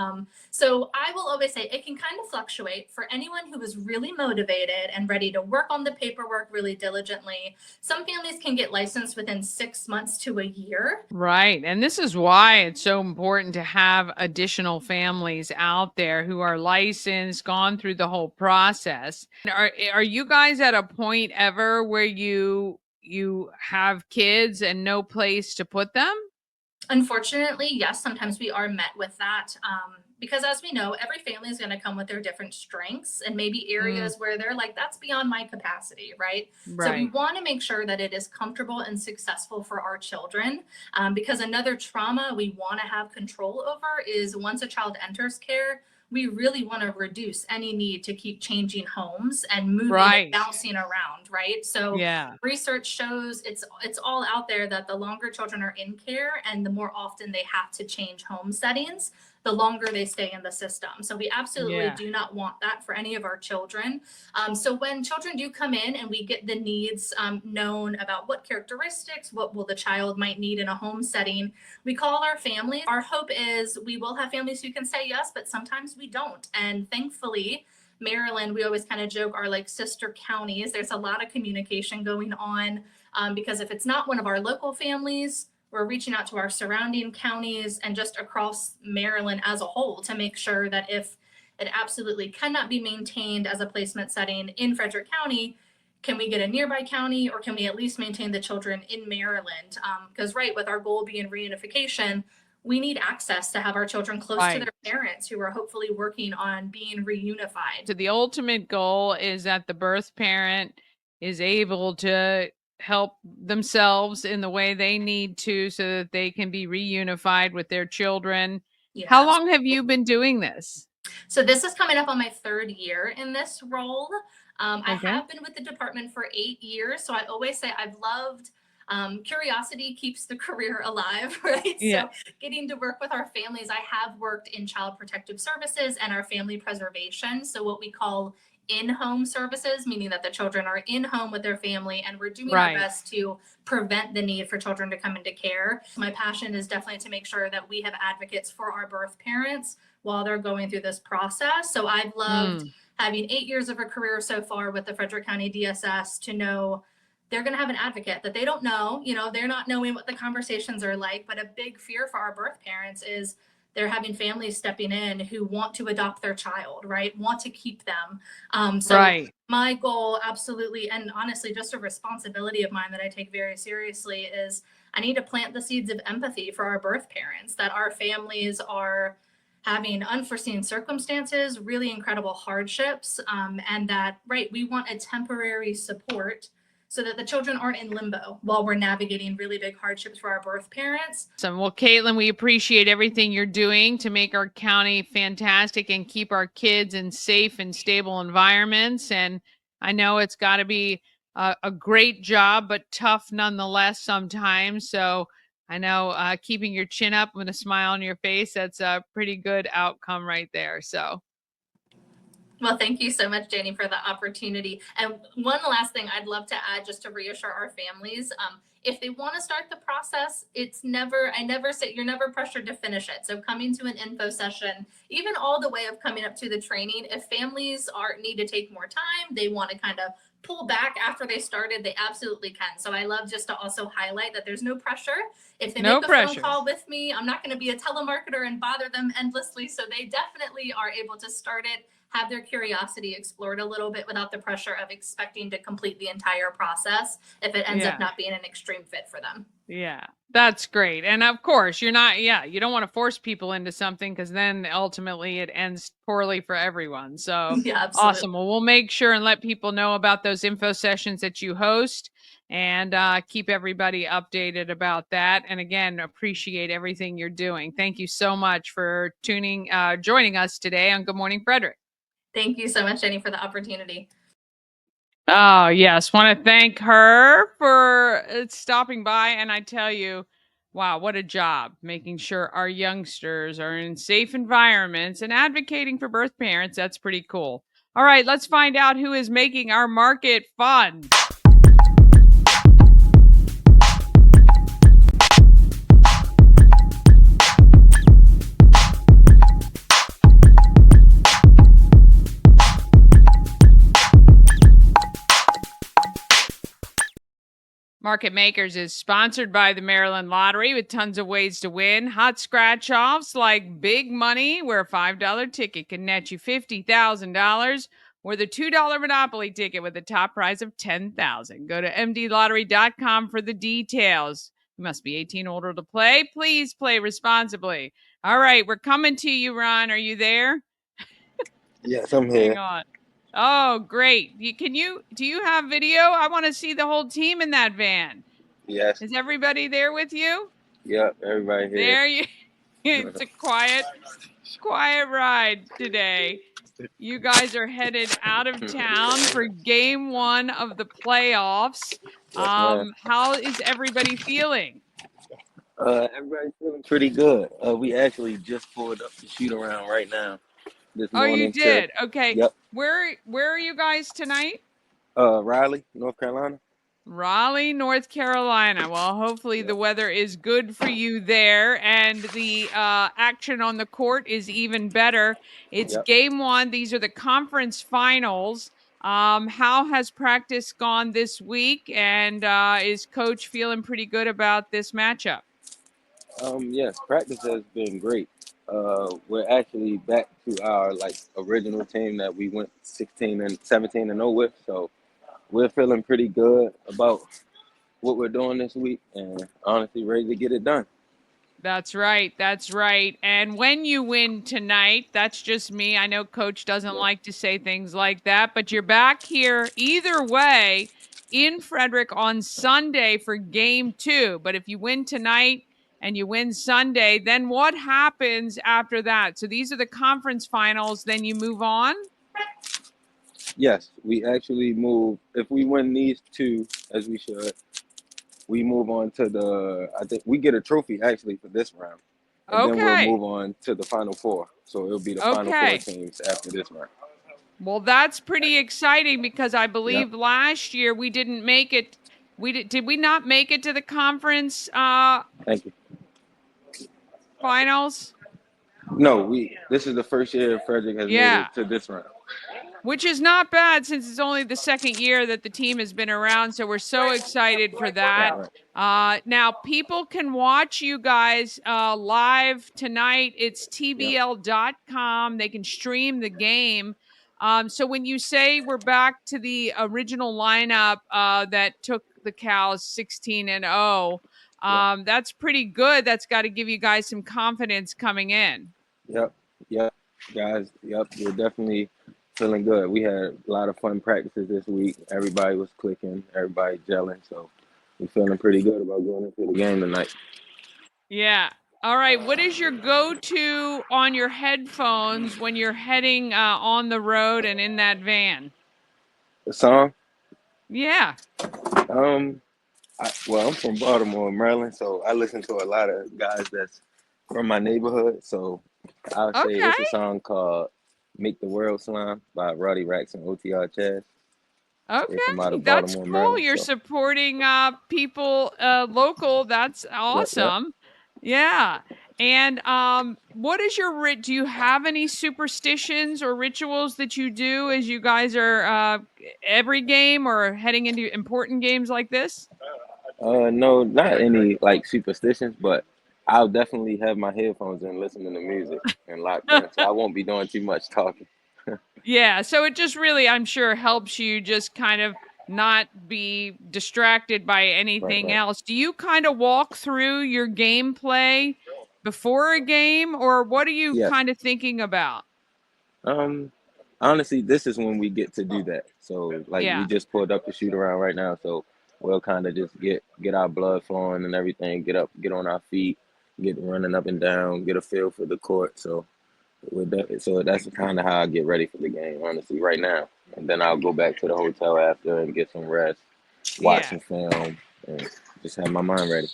So I will always say it can kind of fluctuate for anyone who is really motivated and ready to work on the paperwork really diligently. Some families can get licensed within 6 months to a year. Right. And this is why it's so important to have additional families out there who are licensed, gone through the whole process. Are you guys at a point ever where you have kids and no place to put them? Unfortunately, yes, sometimes we are met with that, because as we know, every family is going to come with their different strengths and maybe areas where they're like, that's beyond my capacity, right? So we want to make sure that it is comfortable and successful for our children, because another trauma we want to have control over is once a child enters care, we really want to reduce any need to keep changing homes and moving and bouncing around, right? So research shows it's all out there that the longer children are in care and the more often they have to change home settings, the longer they stay in the system. So we absolutely do not want that for any of our children. So when children do come in and we get the needs known about what characteristics, what will the child might need in a home setting, we call our families. Our hope is we will have families who can say yes, but sometimes we don't. And thankfully, Maryland, we always kind of joke, are like sister counties. There's a lot of communication going on Because if it's not one of our local families, we're reaching out to our surrounding counties and just across Maryland as a whole to make sure that if it absolutely cannot be maintained as a placement setting in Frederick County, can we get a nearby county, or can we at least maintain the children in Maryland? Because with our goal being reunification, we need access to have our children close to their parents who are hopefully working on being reunified. So the ultimate goal is that the birth parent is able to help themselves in the way they need to so that they can be reunified with their children. Yeah. How long have you been doing this? So this is coming up on my 3rd year in this role. I Okay. have been with the department for 8 years. So I always say I've loved curiosity keeps the career alive, right? Yeah. So getting to work with our families, I have worked in child protective services and our family preservation. So what we call in-home services, meaning that the children are in home with their family, and we're doing our best to prevent the need for children to come into care. My passion is definitely to make sure that we have advocates for our birth parents while they're going through this process. So I've loved having 8 years of a career so far with the Frederick County DSS to know they're going to have an advocate that they don't know, they're not knowing what the conversations are like. But a big fear for our birth parents is they're having families stepping in who want to adopt their child, right? Want to keep them. My goal, absolutely, and honestly, just a responsibility of mine that I take very seriously, is I need to plant the seeds of empathy for our birth parents, that our families are having unforeseen circumstances, really incredible hardships, and that, we want a temporary support so that the children aren't in limbo while we're navigating really big hardships for our birth parents. So, well, Kaitlin, we appreciate everything you're doing to make our county fantastic and keep our kids in safe and stable environments. And I know it's got to be a great job, but tough nonetheless sometimes. So I know keeping your chin up with a smile on your face, that's a pretty good outcome right there. So. Well, thank you so much, Dani, for the opportunity. And one last thing I'd love to add, just to reassure our families, if they want to start the process, I never say you're never pressured to finish it. So coming to an info session, even all the way of coming up to the training, if families need to take more time, they want to kind of pull back after they started, they absolutely can. So I love just to also highlight that there's no pressure. If they make a phone call with me, I'm not going to be a telemarketer and bother them endlessly. So they definitely are able to start it, have their curiosity explored a little bit without the pressure of expecting to complete the entire process if it ends up not being an extreme fit for them. Yeah, that's great. And of course, you don't want to force people into something, because then ultimately it ends poorly for everyone. So awesome. Well, we'll make sure and let people know about those info sessions that you host, and keep everybody updated about that. And again, appreciate everything you're doing. Thank you so much for joining us today on Good Morning Frederick. Thank you so much, Dani, for the opportunity. Oh, yes. Want to thank her for stopping by. And I tell you, wow, what a job making sure our youngsters are in safe environments and advocating for birth parents. That's pretty cool. All right, let's find out who is making our market fun. Market Makers is sponsored by the Maryland Lottery, with tons of ways to win. Hot scratch-offs like Big Money, where a $5 ticket can net you $50,000, or the $2 Monopoly ticket with a top prize of $10,000. Go to mdlottery.com for the details. You must be 18 or older to play. Please play responsibly. All right, we're coming to you, Ron. Are you there? Yes, I'm here. Hang on. Oh, great. Do you have video? I want to see the whole team in that van. Yes. Is everybody there with you? Yep, everybody here. There you it's a quiet ride today. You guys are headed out of town for game 1 of the playoffs. Yes, how is everybody feeling? Everybody's feeling pretty good. We actually just pulled up to shoot around right now this morning. Oh, you did? Okay. Yep. Where are you guys tonight? Raleigh, North Carolina. Raleigh, North Carolina. Well, hopefully the weather is good for you there, and the action on the court is even better. It's game 1. These are the conference finals. How has practice gone this week? And is Coach feeling pretty good about this matchup? Yes, practice has been great. We're actually back to our original team that we went 17-0 with. So we're feeling pretty good about what we're doing this week, and honestly ready to get it done. That's right. That's right. And when you win tonight, that's just me. I know Coach doesn't like to say things like that, but you're back here either way in Frederick on Sunday for game 2. But if you win tonight and you win Sunday, then what happens after that? So these are the conference finals, then you move on? Yes, we actually move. If we win these 2, as we should, we move on to I think we get a trophy actually for this round. And then we'll move on to the Final Four. So it'll be the Final Four teams after this round. Well, that's pretty exciting because I believe last year we didn't make it. Did we not make it to the conference Thank you. finals? No, this is the first year Frederick has made it to this round. Which is not bad since it's only the second year that the team has been around. So we're so excited for that. Now, people can watch you guys live tonight. It's tbl.com. They can stream the game. So when you say we're back to the original lineup that took the Cows 16-0, that's pretty good. That's got to give you guys some confidence coming in. Yep, guys. Yep, we're definitely feeling good. We had a lot of fun practices this week. Everybody was clicking, everybody gelling. So we're feeling pretty good about going into the game tonight. Yeah. All right. What is your go-to on your headphones when you're heading on the road and in that van? The song? Yeah. I'm from Baltimore, Maryland, so I listen to a lot of guys that's from my neighborhood. So I'll say it's a song called "Make the World Slime" by Roddy Racks and OTR Chaz. Okay, that's cool. Maryland, You're supporting people local. That's awesome. Yeah. And what is your do you have any superstitions or rituals that you do as you guys are every game or heading into important games like this? No, not any superstitions, but I'll definitely have my headphones in listening to music and locked in, so I won't be doing too much talking. Yeah, so it just really, I'm sure, helps you just kind of not be distracted by anything else. Do you kind of walk through your gameplay before a game, or what are you kind of thinking about? Honestly, this is when we get to do that. So we just pulled up the shoot around right now, so we'll kind of just get our blood flowing and everything, get on our feet, get running up and down, get a feel for the court. So that's kind of how I get ready for the game, honestly, right now. And then I'll go back to the hotel after and get some rest, watch some film, and just have my mind ready.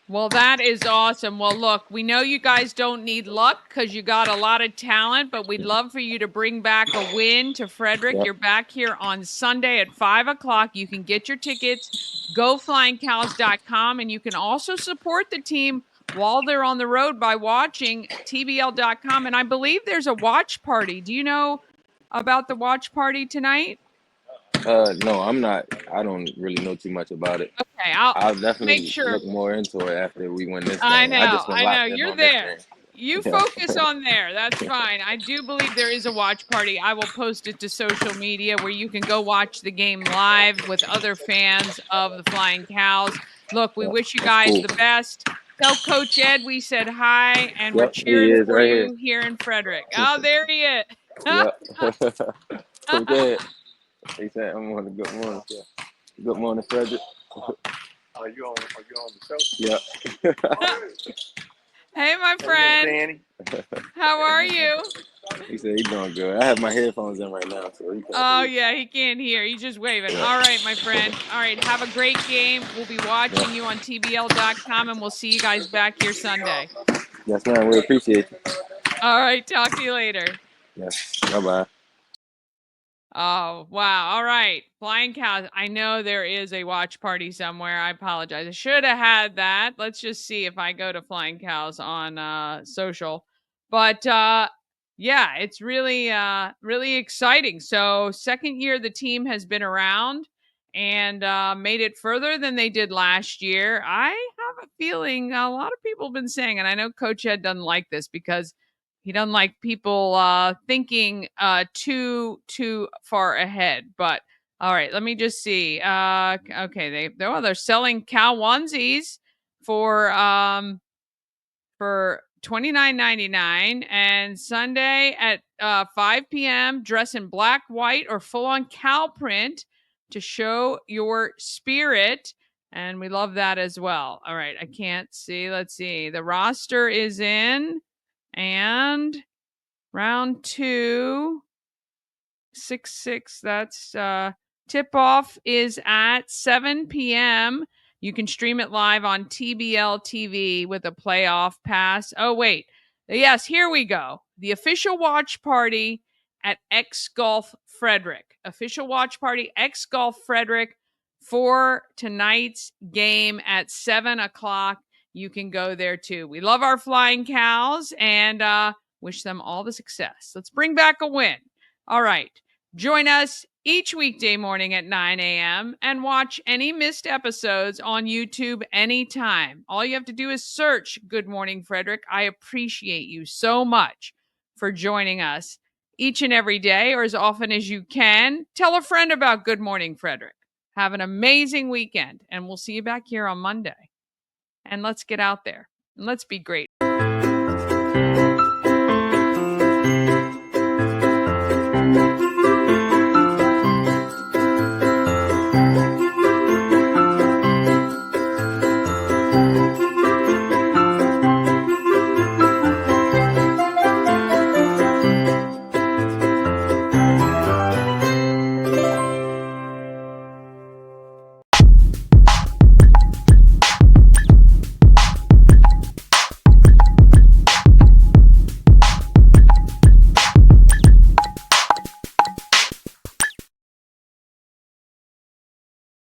Well, that is awesome. Well, look, we know you guys don't need luck because you got a lot of talent, but we'd love for you to bring back a win to Frederick. You're back here on Sunday at 5 o'clock. You can get your tickets, goflyingcows.com, and you can also support the team while they're on the road by watching tbl.com. And I believe there's a watch party. Do you know about the watch party tonight? No, I'm not. I don't really know too much about it. Okay, I'll definitely make sure. look more into it after we win this game. I know. Just been locked in You're on there. This game. You focus on there. That's fine. I do believe there is a watch party. I will post it to social media where you can go watch the game live with other fans of the Flying Cows. Look, we wish you guys the best. Tell Coach Ed we said hi, and we're cheering for you here in Frederick. Oh, there he is. Coach Ed. He said, "I'm on the Good Morning Show. Good Morning Frederick." Are you on the show? Yeah. Hey, my friend. How are you? He said he's doing good. I have my headphones in right now, so he can't hear. Yeah, he can't hear. He's just waving. All right, my friend. All right, have a great game. We'll be watching you on tbl.com, and we'll see you guys back here Sunday. Yes, ma'am. We appreciate you. All right, talk to you later. Yes. Bye-bye. Oh, wow. All right. Flying Cows. I know there is a watch party somewhere. I apologize. I should have had that. Let's just see if I go to Flying Cows on social. But Yeah, it's really, really exciting. So, second year the team has been around and made it further than they did last year. I have a feeling a lot of people have been saying, and I know Coach Ed doesn't like this because he doesn't like people thinking too far ahead. But all right, let me just see. Okay, they're selling cow onesies for $29.99, and Sunday at 5 p.m. dress in black, white, or full-on cow print to show your spirit. And we love that as well. All right, I can't see. Let's see. The roster is in, and round 2, 6-6. That's tip off is at 7 p.m. You can stream it live on TBL TV with a playoff pass. Oh, wait. Yes, here we go. The official watch party at X Golf Frederick. Official watch party, X Golf Frederick, for tonight's game at 7 o'clock. You can go there too. We love our flying cows and wish them all the success. Let's bring back a win. All right. Join us each weekday morning at 9 a.m. and watch any missed episodes on YouTube anytime. All you have to do is search Good Morning Frederick. I appreciate you so much for joining us each and every day, or as often as you can. Tell a friend about Good Morning Frederick. Have an amazing weekend, and we'll see you back here on Monday. And let's get out there and let's be great.